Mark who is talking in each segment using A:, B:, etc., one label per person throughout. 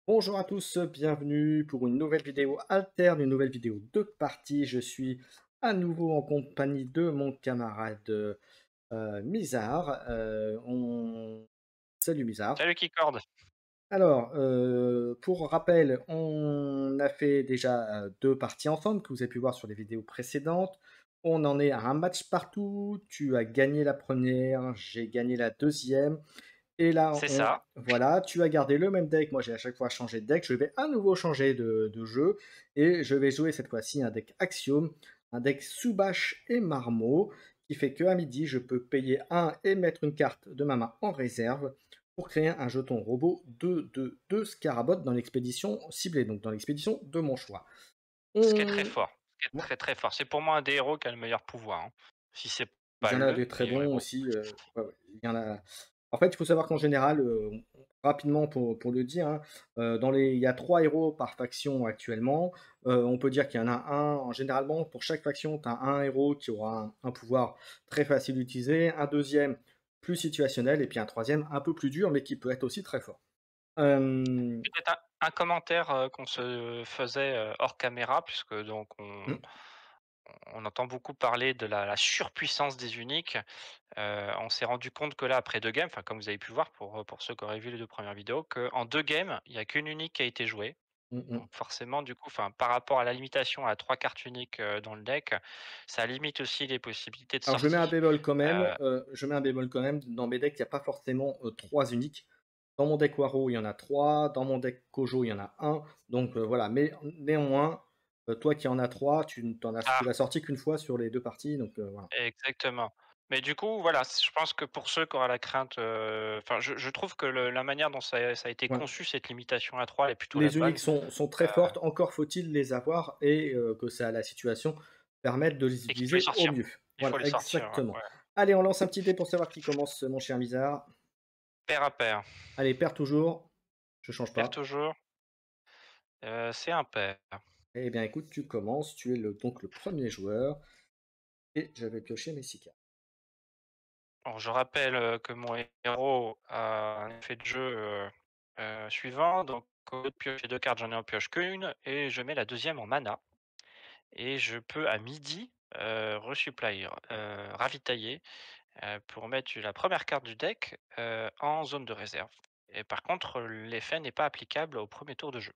A: Bonjour à tous, bienvenue pour une nouvelle vidéo alterne, une nouvelle vidéo de partie. Je suis à nouveau en compagnie de mon camarade Mizar. Salut Mizar.
B: Salut Keycord.
A: Alors, pour rappel, on a fait déjà 2 parties ensemble que vous avez pu voir sur les vidéos précédentes. On en est à un match partout. Tu as gagné la première, j'ai gagné la deuxième. Et là,
B: C'est ça.
A: voilà, tu as gardé le même deck. Moi, j'ai à chaque fois changé de deck. Je vais à nouveau changer de jeu. Et je vais jouer cette fois-ci un deck Axiom, un deck Soubache et Marmot, qui fait qu'à midi, je peux payer un et mettre une carte de ma main en réserve pour créer un jeton robot de Scarabot dans l'expédition ciblée, donc dans l'expédition de mon choix.
B: Ce qui est très
A: On...
B: fort. Ce qui est
A: ouais,
B: très très fort. C'est pour moi un des héros qui a le meilleur pouvoir, hein. Si c'est
A: il
B: pas
A: y en a
B: le
A: des très
B: meilleur
A: bons
B: héros.
A: aussi. Ouais, ouais, il y en a. En fait, il faut savoir qu'en général, rapidement pour le dire, hein, il y a 3 héros par faction actuellement. On peut dire qu'il y en a un, généralement, pour chaque faction, tu as un héros qui aura un pouvoir très facile d'utiliser, un deuxième plus situationnel, et puis un troisième un peu plus dur, mais qui peut être aussi très fort.
B: Peut-être un commentaire qu'on se faisait hors caméra, puisque donc
A: Hmm,
B: on entend beaucoup parler de la surpuissance des uniques. On s'est rendu compte que là, après 2 games, enfin comme vous avez pu voir pour ceux qui auraient vu les 2 premières vidéos, qu'en 2 games, il y a qu'une unique qui a été jouée.
A: hmm, hmm.
B: Donc forcément, du coup, enfin, par rapport à la limitation à 3 cartes uniques, dans le deck, ça limite aussi les possibilités de
A: Alors je mets un
B: sortie.
A: bémol quand même,
B: Heu,
A: dans mes decks, il y a pas forcément, 3 uniques. Dans mon deck Waro, il y en a 3. Dans mon deck Kojo, il y en a un. Donc voilà, mais néanmoins, toi qui en as 3, tu
B: ah,
A: l'as sorti qu'une fois sur les 2 parties, donc voilà.
B: exactement. Mais du coup, voilà, je pense que pour ceux qui auraient la crainte, enfin, je trouve que la manière dont ça a été
A: Voilà.
B: conçu, cette limitation à 3, elle est plutôt la
A: Les uniques
B: bonne.
A: sont très
B: Heu
A: fortes, encore faut-il les avoir et que ça la situation permette de les
B: et qu'il faut les
A: utiliser au
B: sortir.
A: mieux.
B: Il faut
A: Voilà,
B: les sortir,
A: exactement.
B: ouais.
A: Allez, on lance un petit dé pour savoir qui commence, mon cher Bizarre.
B: Pair à pair.
A: Allez, perds toujours, je change
B: Pair
A: pas.
B: toujours, c'est un pair.
A: Eh bien, écoute, tu commences, tu es donc le premier joueur, et je vais piocher mes 6 cartes.
B: Alors je rappelle, que mon héros a un effet de jeu, suivant, donc au lieu de piocher 2 cartes, j'en ai en pioche qu'1 et je mets la deuxième en mana et je peux à midi, resupply, ravitailler, pour mettre la première carte du deck, en zone de réserve et par contre, l'effet n'est pas applicable au premier tour de jeu.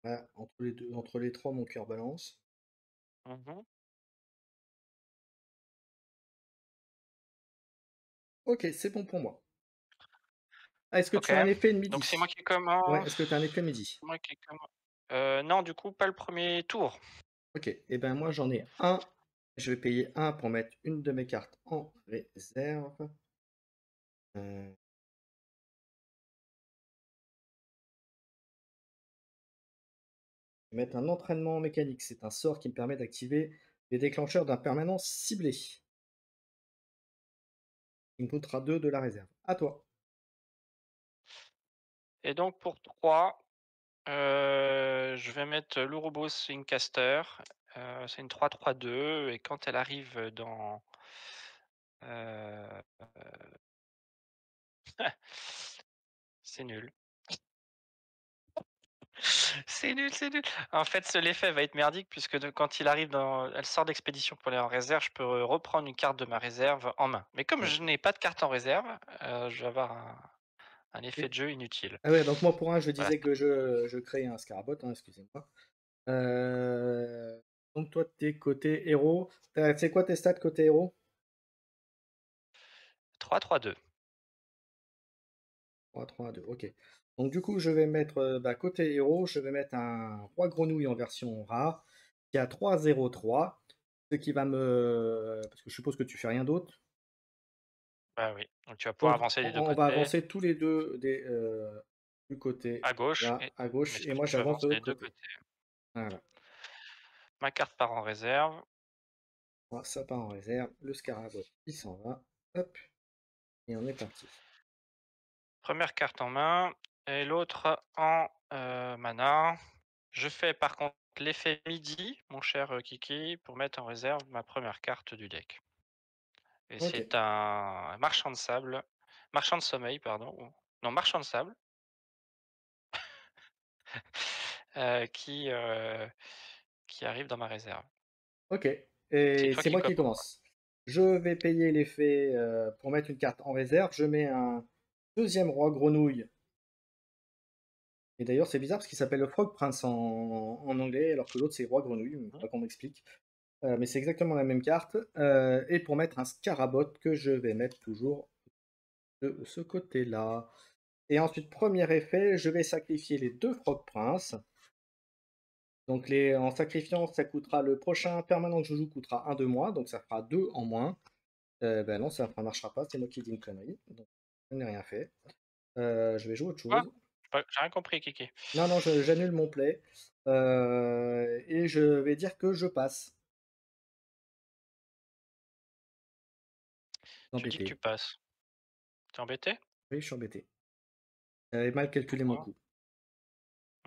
A: Ah, entre les 3, mon cœur balance.
B: Mmh.
A: Ok, c'est bon pour moi. Ah, est-ce que
B: OK,
A: tu as un effet de
B: donc c'est moi
A: midi?
B: qui
A: Ouais, est-ce que tu as un
B: commence.
A: effet midi?
B: C'est moi qui commen non, du coup, pas le premier tour.
A: Ok, et ben moi j'en ai un. Je vais payer un pour mettre une de mes cartes en réserve. Euh, je vais mettre un entraînement mécanique. C'est un sort qui me permet d'activer les déclencheurs d'un permanent ciblé. Il me coûtera 2 de la réserve. À toi.
B: Et donc pour 3. Je vais mettre l'Ouroboros Incaster, c'est une 3-3-2 et quand elle arrive dans, heu, c'est nul. C'est nul, c'est nul. En fait, l'effet va être merdique puisque quand il arrive dans elle sort d'expédition pour aller en réserve, je peux reprendre une carte de ma réserve en main. Mais comme
A: Ouais.
B: je n'ai pas de carte en réserve, je vais avoir un effet
A: Et-
B: de jeu inutile.
A: ah ouais, donc moi pour un, je
B: Voilà.
A: disais que je crée un Scarabot, hein, excusez-moi. Euh, donc toi, t'es côté héros. C'est quoi tes stats côté héros?
B: 3-3-2.
A: 3, 3, 2, ok. Donc du coup, je vais mettre, côté héros, je vais mettre un roi grenouille en version rare, qui a 3-0-3, ce qui va me... Parce que je suppose que tu fais rien d'autre.
B: Bah oui, donc tu vas pouvoir
A: Donc
B: avancer des 2
A: on va
B: côtés,
A: avancer tous les deux du côté
B: à gauche
A: là, à
B: mais
A: gauche, et moi
B: tu
A: j'avance de
B: avances des
A: l'autre
B: 2
A: côté.
B: côtés.
A: Voilà.
B: Ma carte part en réserve.
A: Voilà, ça part en réserve, le Scarabot, il s'en va. Hop, et on est parti.
B: Première carte en main et l'autre en, mana. Je fais par contre l'effet midi, mon cher, Kiki, pour mettre en réserve ma première carte du deck et
A: OK,
B: c'est un marchand de sommeil pardon, ou non marchand de sable, qui, qui arrive dans ma réserve.
A: OK
B: C'est
A: et
B: toi
A: c'est
B: qui
A: moi qui
B: commence.
A: commence. Je vais payer l'effet, pour mettre une carte en réserve, je mets un deuxième roi grenouille et d'ailleurs c'est bizarre parce qu'il s'appelle le Frog Prince en anglais alors que l'autre c'est roi grenouille, il
B: Mmh.
A: faudra qu'on m'explique. Mais c'est exactement la même carte, et pour mettre un Scarabot que je vais mettre toujours de ce côté-là. Et ensuite, premier effet, je vais sacrifier les 2 Frog Prince. Donc en sacrifiant, ça coûtera le prochain permanent que je joue coûtera un de moins, donc ça fera 2 en moins. Ben non, ça ne marchera pas, c'est moi qui dis une connerie, donc je n'ai rien fait. Je vais jouer autre
B: Quoi?
A: chose.
B: J'ai rien compris, Kiki.
A: Non, non, j'annule mon play, et je vais dire que je passe.
B: Tu dis que tu
A: Embêté.
B: passes. Tu es embêté?
A: Oui, je suis embêté. J'avais mal calculé mon
B: Pourquoi?
A: coup.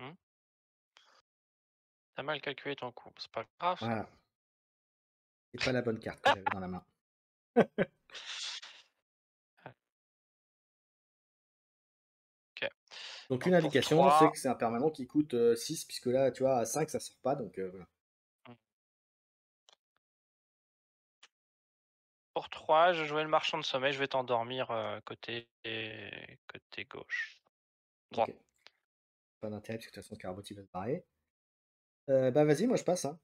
B: Mmh? Tu mal calculé ton coup. C'est pas grave ça.
A: Voilà, c'est pas la bonne carte que j'avais dans la main.
B: Ah, OK.
A: Donc une
B: Donc pour
A: indication, c'est
B: 3,
A: que c'est un permanent qui coûte 6, puisque là, tu vois, à 5, ça sort pas, donc voilà.
B: mmh, pour 3, je jouais le marchand de sommeil, je vais t'endormir, côté gauche.
A: Ok,
B: Droit.
A: pas d'intérêt, parce que de toute façon, Carbot, il va se barrer. Bah vas-y, moi je passe, hein.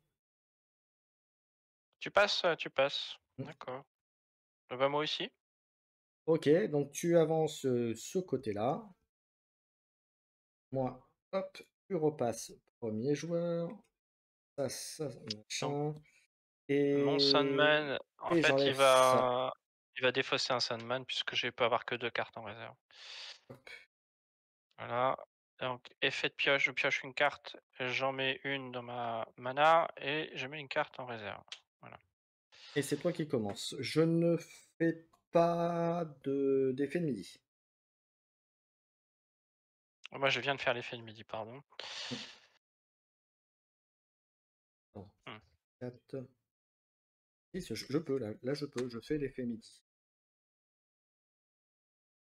B: Tu passes, tu passes.
A: Mm.
B: D'accord. Bah, moi aussi.
A: Ok, donc tu avances ce côté-là. Moi, hop, tu repasses premier joueur. Ça,
B: Donc
A: machin.
B: mon
A: Et,
B: Sandman, en
A: et
B: fait,
A: j'enlève ça.
B: il va défausser un Sandman puisque je peux avoir que 2 cartes en réserve.
A: Hop.
B: Voilà. Donc effet de pioche, je pioche une carte, j'en mets une dans ma mana et je mets une carte en réserve. Voilà.
A: Et c'est toi qui commences. Je ne fais pas d'effet de midi.
B: Moi, je viens de faire l'effet de midi, pardon.
A: Mm. Attends,
B: Mmh.
A: 4. Si, je peux, là je peux, je fais l'effet midi.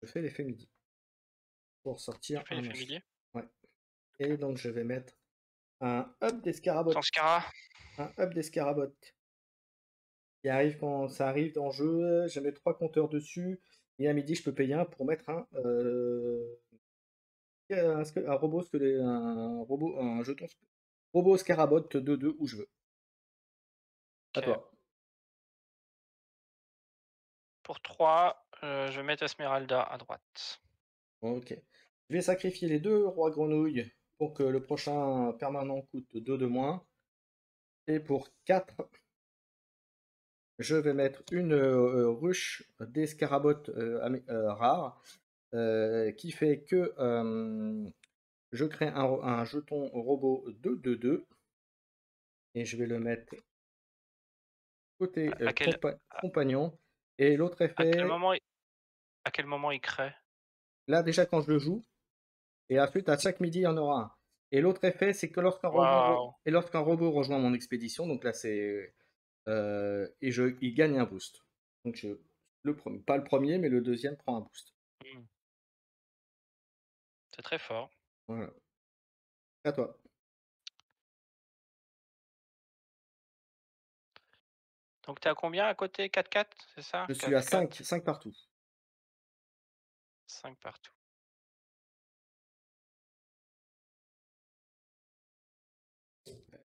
A: Je fais l'effet midi pour
B: Tu
A: sortir
B: fais
A: un
B: l'effet
A: machin.
B: midi?
A: Ouais. Et
B: OK.
A: donc je vais mettre un up d'escarabot.
B: Sanskara?
A: Un up d'escarabot qui arrive quand ça arrive en jeu. Je mets 3 compteurs dessus. Et à midi, je peux payer un pour mettre un robot, un jeton, robot scarabot de 2 où je veux. À
B: OK.
A: toi.
B: Pour 3, je vais mettre Esmeralda à droite.
A: Ok. Je vais sacrifier les 2 rois grenouilles pour que le prochain permanent coûte 2 de moins. Et pour 4, je vais mettre une ruche des scarabottes rares qui fait que je crée un jeton robot de 2-2 et je vais le mettre côté
B: À quel
A: compagnon. Et l'autre
B: à quel
A: effet,
B: moment il à quel moment il crée?
A: là déjà quand je le joue, et ensuite à chaque midi il y en aura un. Et l'autre effet, c'est que
B: Waouh!
A: lorsqu'un robot rejoint mon expédition, donc là c'est il gagne un boost. Donc pas le premier, mais le deuxième prend un boost.
B: Mmh. C'est très fort.
A: Voilà. À toi.
B: Donc tu es à combien à côté? 4-4, c'est ça?
A: Je suis à 5,
B: 4-4,
A: 5 partout.
B: 5 partout.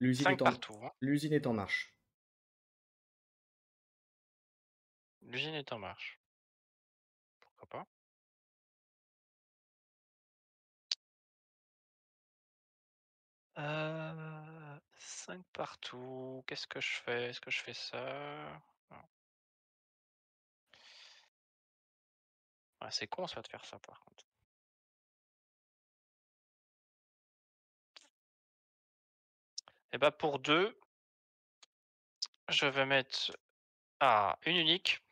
A: L'usine
B: 5
A: est en,
B: partout, hein.
A: l'usine est en marche.
B: L'usine est en marche. Pourquoi pas? 5 partout. Qu'est-ce que je fais? Est-ce que je fais ça? Non. Ah, c'est con ça de faire ça par contre. Et bah pour 2, je vais mettre une unique.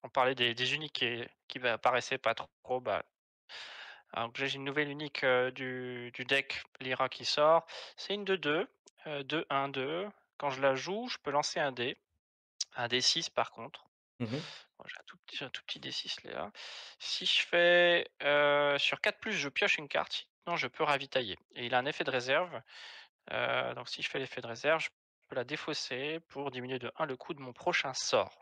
B: On parlait des uniques qui apparaissaient pas trop, bah, donc j'ai une nouvelle unique, du deck Lyra qui sort. C'est une 2-2, 2, 1, 2. Quand je la joue, je peux lancer un D6 par contre.
A: Mmh.
B: Bon, j'ai un tout petit D6 là. Si je fais, sur 4+, je pioche une carte, sinon je peux ravitailler et il a un effet de réserve, donc si je fais l'effet de réserve, je peux la défausser pour diminuer de 1 le coût de mon prochain sort.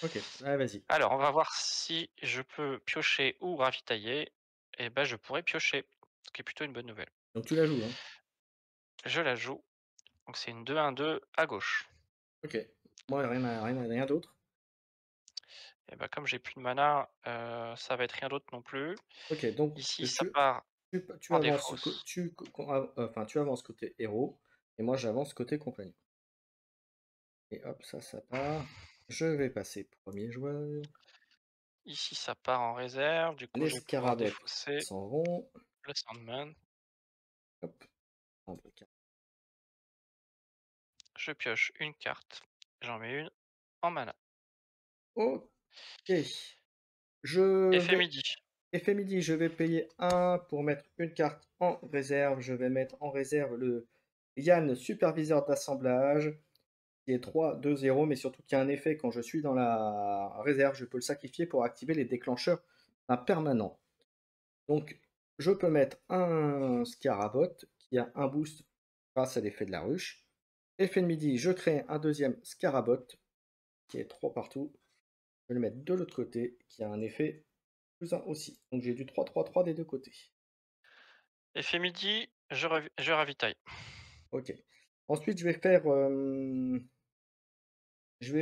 A: OK, ah vas-y.
B: Alors, on va voir si je peux piocher ou ravitailler. Et ben, je pourrais piocher, ce qui est plutôt une bonne nouvelle.
A: Donc tu la joues, hein?
B: Je la joue, donc c'est une 2-1-2 à gauche.
A: OK. Moi, rien d'autre.
B: Et ben, comme j'ai plus de mana, ça va être rien d'autre non plus.
A: OK, donc
B: Ici, ça part
A: tu
B: en
A: avances
B: défausse.
A: enfin, tu avances côté héros et moi j'avance côté compagnon et hop, ça part. Je vais passer premier joueur.
B: Ici, ça part en réserve, du coup,
A: Les
B: je vais pouvoir
A: scarabottes
B: défausser
A: s'en vont.
B: le Sandman.
A: Hop, prendre carte.
B: Je pioche une carte, j'en mets une en mana.
A: OK. Je
B: Effet
A: vais
B: midi.
A: effet midi, je vais payer un pour mettre une carte en réserve. Je vais mettre en réserve le Yann superviseur d'assemblage qui est 3-2-0, mais surtout qui a un effet quand je suis dans la réserve, je peux le sacrifier pour activer les déclencheurs d'un permanent. Donc, je peux mettre un Scarabot qui a un boost grâce à l'effet de la ruche. Effet de midi, je crée un deuxième Scarabot qui est 3 partout. Je vais le mettre de l'autre côté qui a un effet plus 1 aussi. Donc j'ai du 3-3-3 des deux côtés.
B: Effet midi, je ravitaille.
A: Ok. Ensuite, je vais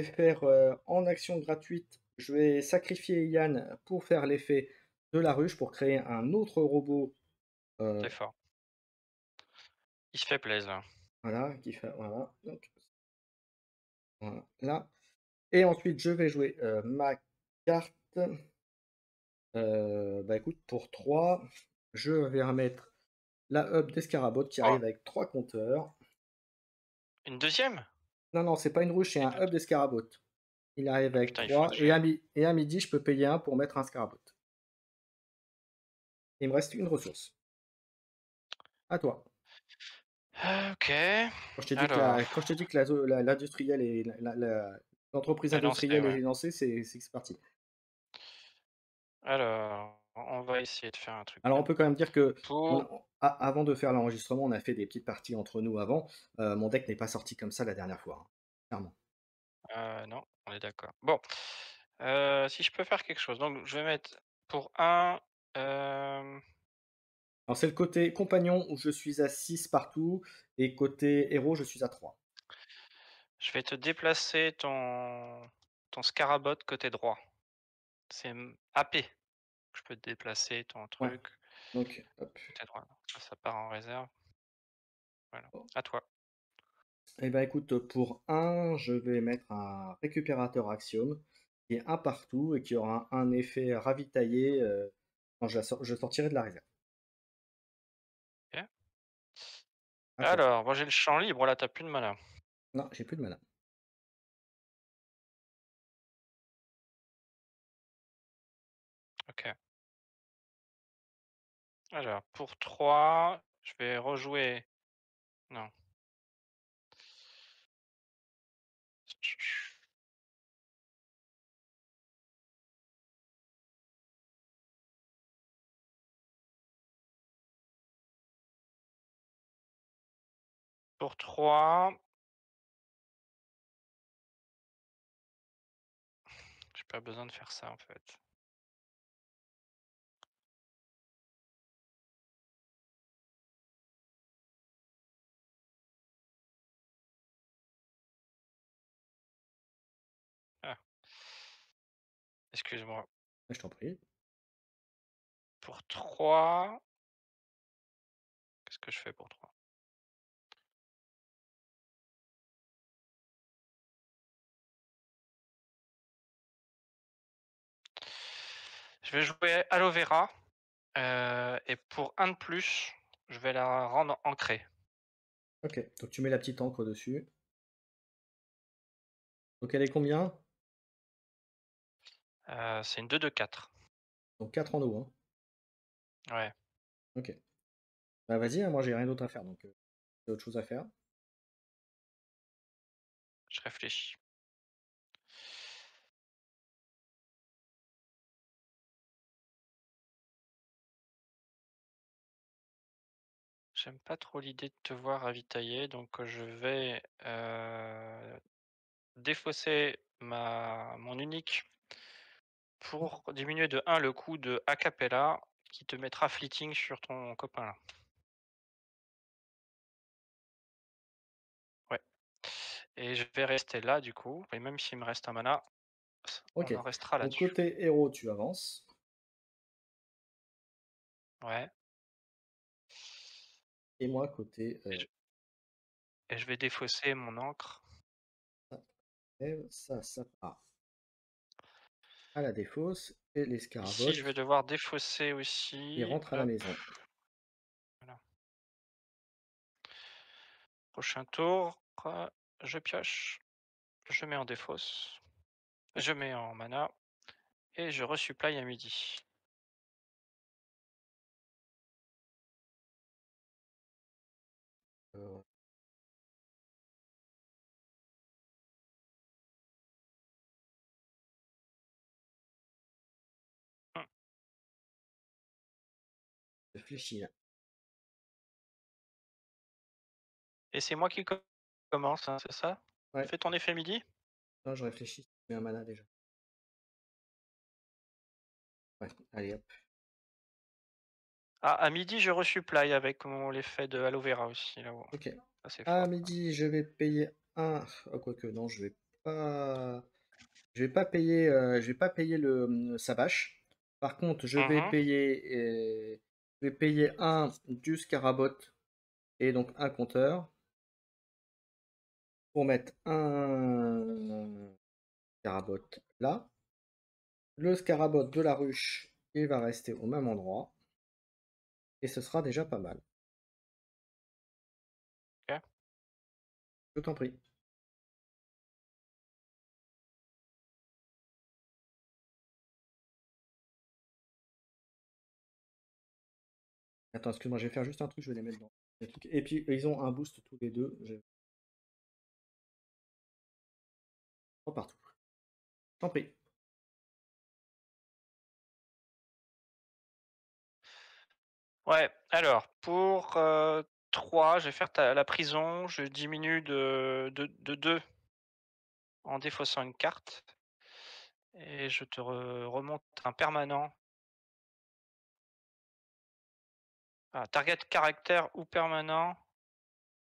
A: faire en action gratuite, je vais sacrifier Yann pour faire l'effet de la ruche, pour créer un autre robot. euh,
B: C'est fort. Il se fait plaisir.
A: voilà, qui fait. Voilà. Donc, voilà, là. Et ensuite, je vais jouer ma carte. Bah écoute, pour 3 je vais remettre la hub d'Escarabot qui
B: Oh,
A: arrive avec 3 compteurs.
B: une deuxième.
A: Non, non, c'est pas une ruche, c'est
B: Et
A: un hub d'Escarabot. Il arrive
B: ah
A: avec
B: putain, il faut
A: 3
B: que
A: et
B: j'ai
A: et à midi, je peux payer un pour mettre un Scarabot. Il me reste une ressource. À toi.
B: OK. Alors,
A: Quand je t'ai dit que l'industriel et l'entreprise
B: est lancé,
A: industrielle
B: ouais.
A: est lancée, c'est parti.
B: Alors, on va essayer de faire un truc
A: Alors on
B: bien.
A: peut quand même dire que
B: Pour
A: avant de faire l'enregistrement, on a fait des petites parties entre nous avant. Mon deck n'est pas sorti comme ça la dernière fois, hein, clairement.
B: non, on est d'accord. Bon, si je peux faire quelque chose, donc je vais mettre pour un, hem,
A: Alors c'est le côté compagnon où je suis à 6 partout et côté héros, je suis à 3.
B: je vais te déplacer ton Scarabot côté droit. C'est, AP que je peux te déplacer ton
A: Ouais,
B: truc
A: donc hop.
B: côté droit. Ça part en réserve. Voilà,
A: Oh.
B: à toi.
A: Et ben écoute, pour un, je vais mettre un récupérateur Axiom qui est un partout et qui aura un effet ravitaillé, quand je sortirai de la réserve.
B: OK.
A: À toi.
B: Alors, moi j'ai le champ libre là, tu plus de mana.
A: Non, j'ai plus de mana.
B: OK. Alors pour 3, je vais rejouer non. Pour 3, j'ai pas besoin de faire ça en fait. Ah, excuse-moi.
A: Je t'en prie.
B: Pour 3, qu'est-ce que je fais pour 3? Je vais jouer Aloe Vera, et pour un de plus, je vais la rendre ancrée.
A: OK, donc tu mets la petite encre dessus. Donc elle est combien?
B: C'est une 2-2-4.
A: Donc 4 en haut, hein?
B: Ouais.
A: OK. Bah vas-y, hein, moi j'ai rien d'autre à faire, donc j'ai autre chose à faire.
B: Je réfléchis. J'aime pas trop l'idée de te voir ravitailler, donc je vais, défausser mon unique pour diminuer de 1 le coût de Acapella qui te mettra fleeting sur ton copain là. Ouais, et je vais rester là du coup et même s'il me reste un mana, on
A: Ok.
B: en restera
A: Donc
B: là-dessus.
A: côté héros, tu avances.
B: Ouais,
A: Et moi, côté
B: et je vais défausser mon encre.
A: ça part à la défausse. Et les
B: Ici, je vais
A: scarabottes,
B: devoir défausser
A: ils
B: aussi.
A: rentrent à la
B: Hop,
A: maison.
B: voilà. Prochain tour, je pioche, je mets en défausse, je mets en mana et je resupply à midi.
A: Euh,
B: Mmh.
A: je réfléchis là.
B: Et c'est moi qui commence, hein, c'est ça?
A: Ouais,
B: Fais ton effet midi?
A: non, je réfléchis. Je mets un mana déjà. Ouais, allez hop.
B: Ah, à midi, je resupply avec mon l'effet de aloe vera aussi là-haut.
A: Ok.
B: Ça, c'est
A: À
B: fort ça.
A: midi, je vais payer un. Oh, quoique, non, pas. Je vais pas payer. Je vais pas payer le Sabache. Par contre,
B: Mmh.
A: je vais payer un du Scarabot et donc un compteur pour mettre un Scarabot là. Le Scarabot de la ruche, il va rester au même endroit et ce sera déjà pas mal.
B: OK.
A: Je t'en prie. Attends, excuse-moi, je vais faire juste un truc, je vais les mettre dans les trucs. Et puis, ils ont un boost tous les deux. Partout. Je t'en prie.
B: Ouais, alors pour, 3, je vais faire la prison, je diminue de 2 en défaussant une carte et je te remonte un permanent. Ah, target caractère ou permanent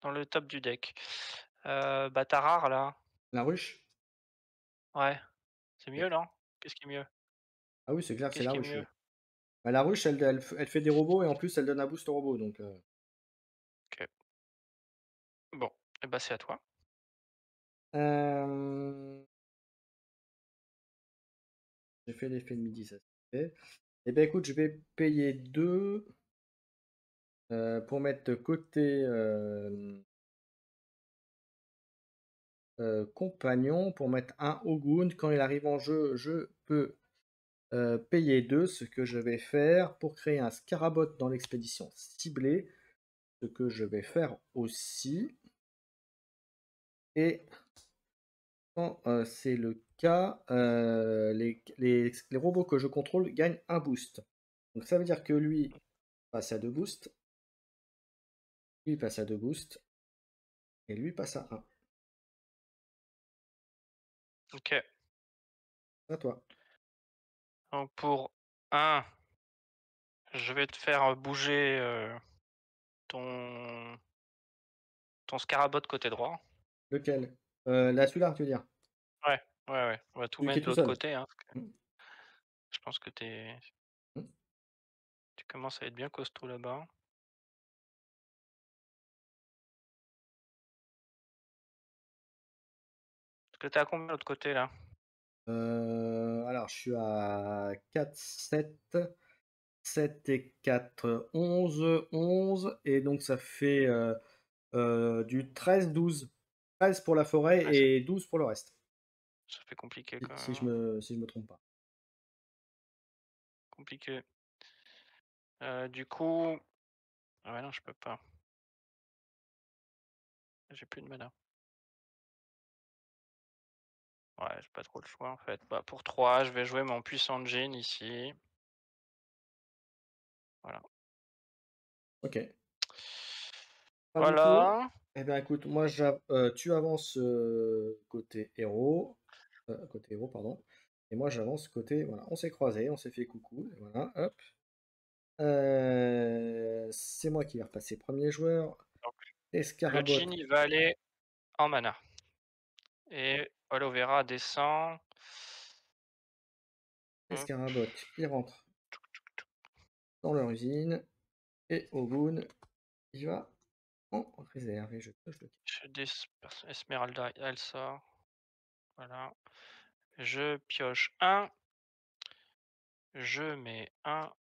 B: dans le top du deck. Bah, ta rare là,
A: La ruche?
B: ouais, c'est
A: Ok.
B: mieux non? Qu'est-ce qui est mieux?
A: Ah oui, c'est clair que c'est
B: Qu'est-ce
A: la
B: qui est
A: ruche,
B: mieux?
A: oui. Bah, la ruche, elle fait des robots et en plus, elle donne un boost aux robots. Donc,
B: OK. Bon, et bah, c'est à toi.
A: euh, j'ai fait l'effet de midi, ça c'est fait. Eh ben écoute, je vais payer 2 pour mettre de côté compagnon, pour mettre un Ogun. Quand il arrive en jeu, je peux payer 2, ce que je vais faire pour créer un Scarabot dans l'expédition ciblée, ce que je vais faire aussi. Et quand c'est le cas, les robots que je contrôle gagnent un boost. Donc ça veut dire que lui passe à 2 boosts, lui passe à 2 boosts, et lui passe à un.
B: OK.
A: À toi.
B: Donc pour un, je vais te faire bouger, ton ton scarabot côté droit.
A: Lequel? Là, celui-là, tu veux dire?
B: Ouais, ouais, ouais, on va tout
A: Celui qui est
B: mettre de
A: tout
B: l'autre
A: seul.
B: côté, hein, parce que
A: Mmh,
B: je pense que
A: mmh.
B: tu commences à être bien costaud là-bas. Parce que tu à combien de l'autre côté là?
A: Alors, je suis à 4, 7. 7 et 4, 11, 11, et donc ça fait du 13, 12. 13 pour la forêt
B: Ouais,
A: et 12 pour le reste.
B: ça fait compliqué
A: Si,
B: quand même, hein.
A: si je me trompe pas.
B: Compliqué. Du coup, ah ouais, non, je peux pas. J'ai plus de mana. Ouais, j'ai pas trop le choix en fait. Bah, pour 3, je vais jouer mon puissant Djinn ici. Voilà.
A: Ok. Pas du tout.
B: Voilà.
A: Eh bien, écoute, moi, tu avances côté héros, pardon. Et moi, j'avance côté. Voilà, on s'est croisés, on s'est fait coucou. Et voilà, hop. C'est moi qui vais repasser premier joueur.
B: Donc le
A: Escarabot.
B: Djinn, il va aller en mana et Aloe Vera descend. Hop,
A: Escarabot, il rentre dans leur usine. Et Ogun, il va en réserve. Et je coche le.
B: je disperse Esmeralda, elle sort. Voilà. Je pioche un, je mets un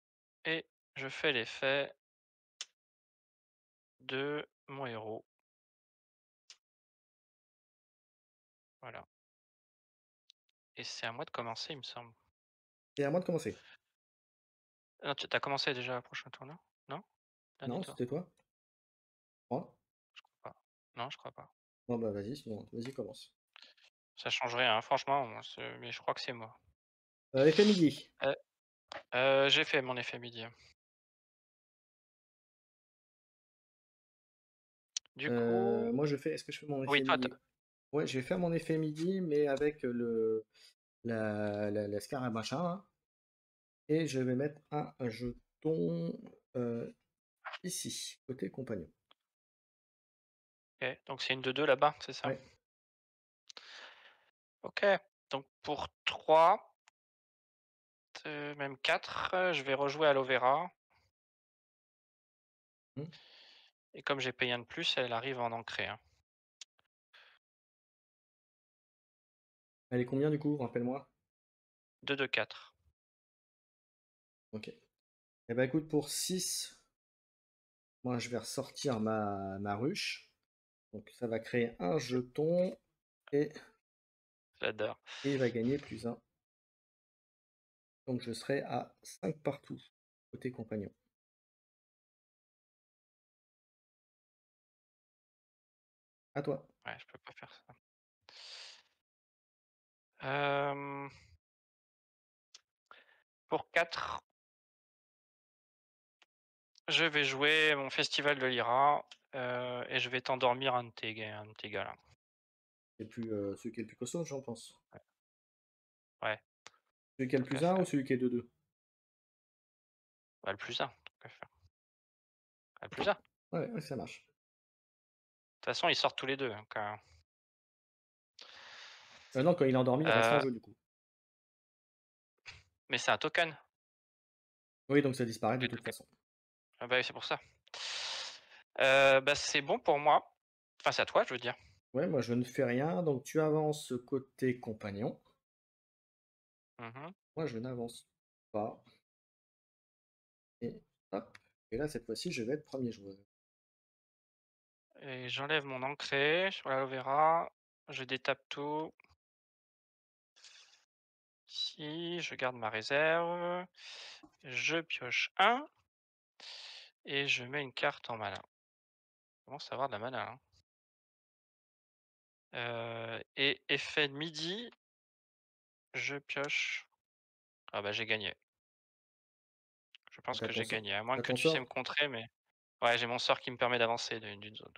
B: et je fais l'effet de mon héros. Voilà. Et c'est à moi de commencer, il me semble.
A: C'est à moi de commencer.
B: Non, tu as commencé déjà le prochain tour, non? Non? Dernier
A: Non,
B: tour?
A: c'était toi? Moi?
B: Je crois pas. Non, je crois pas.
A: Bon, bah, vas-y, sinon, vas-y, commence.
B: Ça change rien, hein, franchement, moi, mais je crois que c'est moi.
A: Effet midi.
B: Heu j'ai fait mon effet midi. Du coup
A: Moi, est-ce que je fais mon
B: oui,
A: effet
B: toi, tu
A: midi? Ouais, je vais faire mon effet midi, mais avec la scarabachin, là. Et je vais mettre un jeton ici, côté compagnon.
B: OK, donc c'est une de 2 là-bas, c'est ça?
A: Ouais.
B: OK, donc pour 3, même 4, je vais rejouer Aloe Vera
A: Hmm.
B: et comme j'ai payé un de plus, elle arrive en ancré, hein.
A: Elle est combien du coup? Rappelle-moi.
B: 2 de 4.
A: Ok. Eh ben écoute, pour 6, moi je vais ressortir ma ruche. Donc ça va créer un jeton et,
B: J'adore.
A: et il va gagner plus un. Donc je serai à 5 partout, côté compagnon. À toi.
B: Ouais, je peux pas faire ça. Hem, pour 4, je vais jouer mon festival de l'Ira, et je vais t'endormir un de tes gars là.
A: C'est plus, celui qui est le plus costaud, j'en pense.
B: Ouais,
A: Celui qui a le
B: tant qu'à
A: plus un ou
B: faire.
A: celui qui est 2-2?
B: Bah, le plus un, tant qu'à faire. Bah, le plus un. De
A: Ouais, ouais, ça marche.
B: toute façon, ils sortent tous les 2 donc
A: Non, quand il est endormi, il reste en
B: heu,
A: jeu du coup.
B: mais c'est un token,
A: Oui, donc ça disparaît de
B: les
A: toute
B: tokens.
A: façon.
B: Ah bah, oui, c'est pour ça. Bah, c'est bon pour moi. Enfin, c'est à toi, je veux dire.
A: Ouais, moi je ne fais rien, donc tu avances côté compagnon.
B: Mmh.
A: Moi je n'avance pas. Et hop. Et là, cette fois-ci, je vais être premier joueur.
B: Et j'enlève mon ancré sur l'aloe vera, je détape tout. Ici, je garde ma réserve, je pioche un et je mets une carte en mana. On commence à avoir de la mana, hein. Et effet de midi, je pioche. Ah bah, j'ai gagné. Je pense
A: Donc
B: que j'ai gagné, à moins
A: à
B: que
A: ton
B: tu sais me
A: sort,
B: contrer, mais ouais, j'ai mon sort qui me permet d'avancer d'une zone.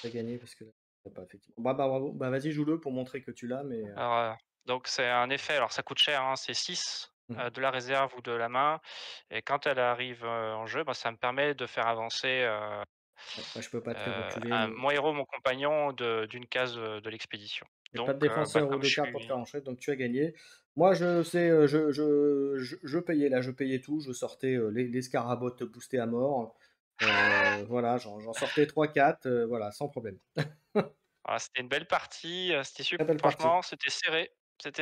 A: tu as gagné parce que là, tu pas effectivement. Bah, bravo. Bah, vas-y, joue-le pour montrer que tu l'as, mais
B: Alors, donc c'est un effet, alors ça coûte cher, hein, c'est 6
A: mmh,
B: de la réserve ou de la main et quand elle arrive, en jeu, bah, ça me permet de faire avancer,
A: ouais, bah, je peux pas te faire reculer,
B: un
A: mais
B: mon héros, mon compagnon d'une case, de l'expédition.
A: il y a pas de
B: Donc, bah,
A: défenseur ou
B: comme
A: de
B: je
A: carte pour te
B: suis
A: faire en chef, donc tu as gagné. Moi, je sais, je payais là, je payais tout, je sortais, les scarabottes boostés à mort, voilà, j'en sortais 3-4, voilà, sans problème.
B: voilà, c'était une belle partie, c'était
A: Très
B: sup
A: belle partie.
B: franchement, c'était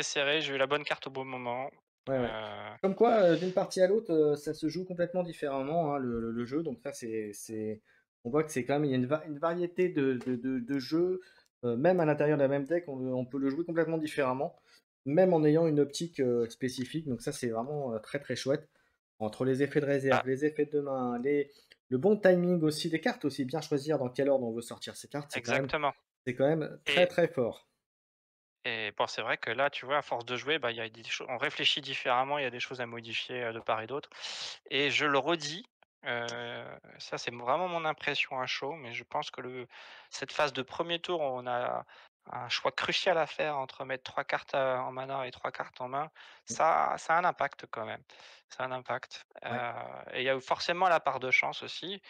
B: serré, j'ai eu la bonne carte au bon moment,
A: Ouais, ouais.
B: heu,
A: Comme quoi, d'une partie à l'autre, ça se joue complètement différemment, hein, le jeu, donc ça, on voit que c'est quand même il y a une variété de jeux, même à l'intérieur de la même deck, on peut le jouer complètement différemment, même en ayant une optique, spécifique, donc ça, c'est vraiment, très, très chouette. Entre les effets de
B: bah,
A: réserve, les effets de main, le bon timing aussi des cartes aussi, bien choisir dans quel ordre on veut sortir ces cartes,
B: exactement
A: c'est quand même très,
B: et
A: très fort.
B: Et bon, c'est vrai que là, tu vois, à force de jouer, bah, il y a des choses on réfléchit différemment, il y a des choses à modifier, de part et d'autre. Et je le redis, heu, ça c'est vraiment mon impression à chaud, mais je pense que cette phase de premier tour où on a un choix crucial à faire entre mettre 3 cartes, en mana et 3 cartes en main, ça a un impact quand même. Ça a un impact,
A: Ouais.
B: et il y a forcément la part de chance aussi.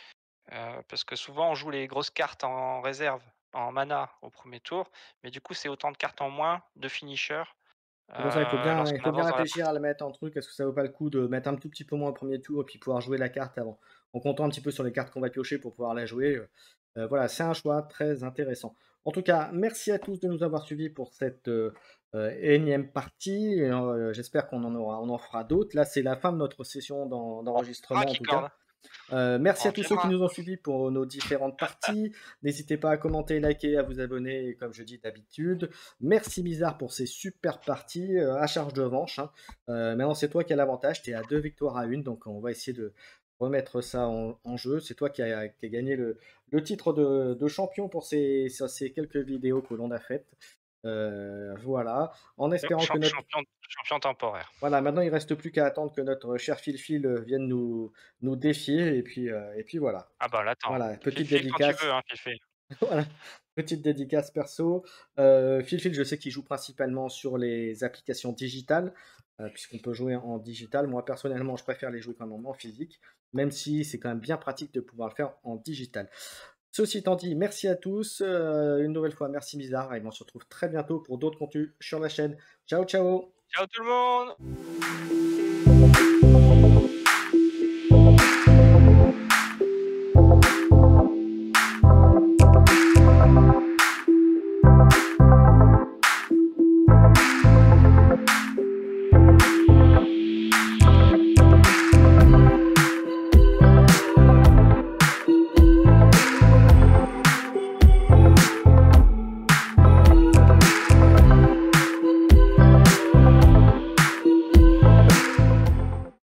B: Parce que souvent on joue les grosses cartes en réserve, en mana au premier tour, mais du coup c'est autant de cartes en moins de finishers,
A: C'est pour ça, il
B: lorsqu'on
A: faut bien
B: avance dans la
A: réfléchir à
B: partie.
A: le mettre en truc. Est-ce que ça vaut pas le coup de mettre un tout petit peu moins au premier tour et puis pouvoir jouer la carte avant? En comptant un petit peu sur les cartes qu'on va piocher pour pouvoir la jouer, voilà, c'est un choix très intéressant. En tout cas, merci à tous de nous avoir suivis pour cette, énième partie et j'espère on en fera d'autres. Là, c'est la fin de notre session
B: On verra
A: d'enregistrement en
B: qui
A: tout cas.
B: corde,
A: Merci
B: on
A: à tous ceux qui
B: verra.
A: nous ont suivis pour nos différentes parties. N'hésitez pas à commenter, liker, à vous abonner, comme je dis d'habitude. Merci Bizarre pour ces super parties à charge de revanche, hein. Maintenant, c'est toi qui as l'avantage. Tu es à 2 victoires à 1, donc on va essayer de remettre ça en jeu. C'est toi qui a gagné le titre de champion pour ces quelques vidéos que l'on a faites. Voilà, en espérant que notre
B: Champion temporaire.
A: voilà, maintenant il reste plus qu'à attendre que notre cher Fil vienne nous défier et puis voilà.
B: Ah bah là, attends,
A: Voilà,
B: file
A: petite
B: file quand tu veux,
A: dédicace
B: hein, file file.
A: voilà, petite dédicace perso. Je sais qu'il joue principalement sur les applications digitales, puisqu'on peut jouer en digital. Moi, personnellement, je préfère les jouer quand même en physique, même si c'est quand même bien pratique de pouvoir le faire en digital. Ceci étant dit, merci à tous, une nouvelle fois, merci Bizarre et on se retrouve très bientôt pour d'autres contenus sur la chaîne. Ciao, ciao!
B: Ciao tout le monde!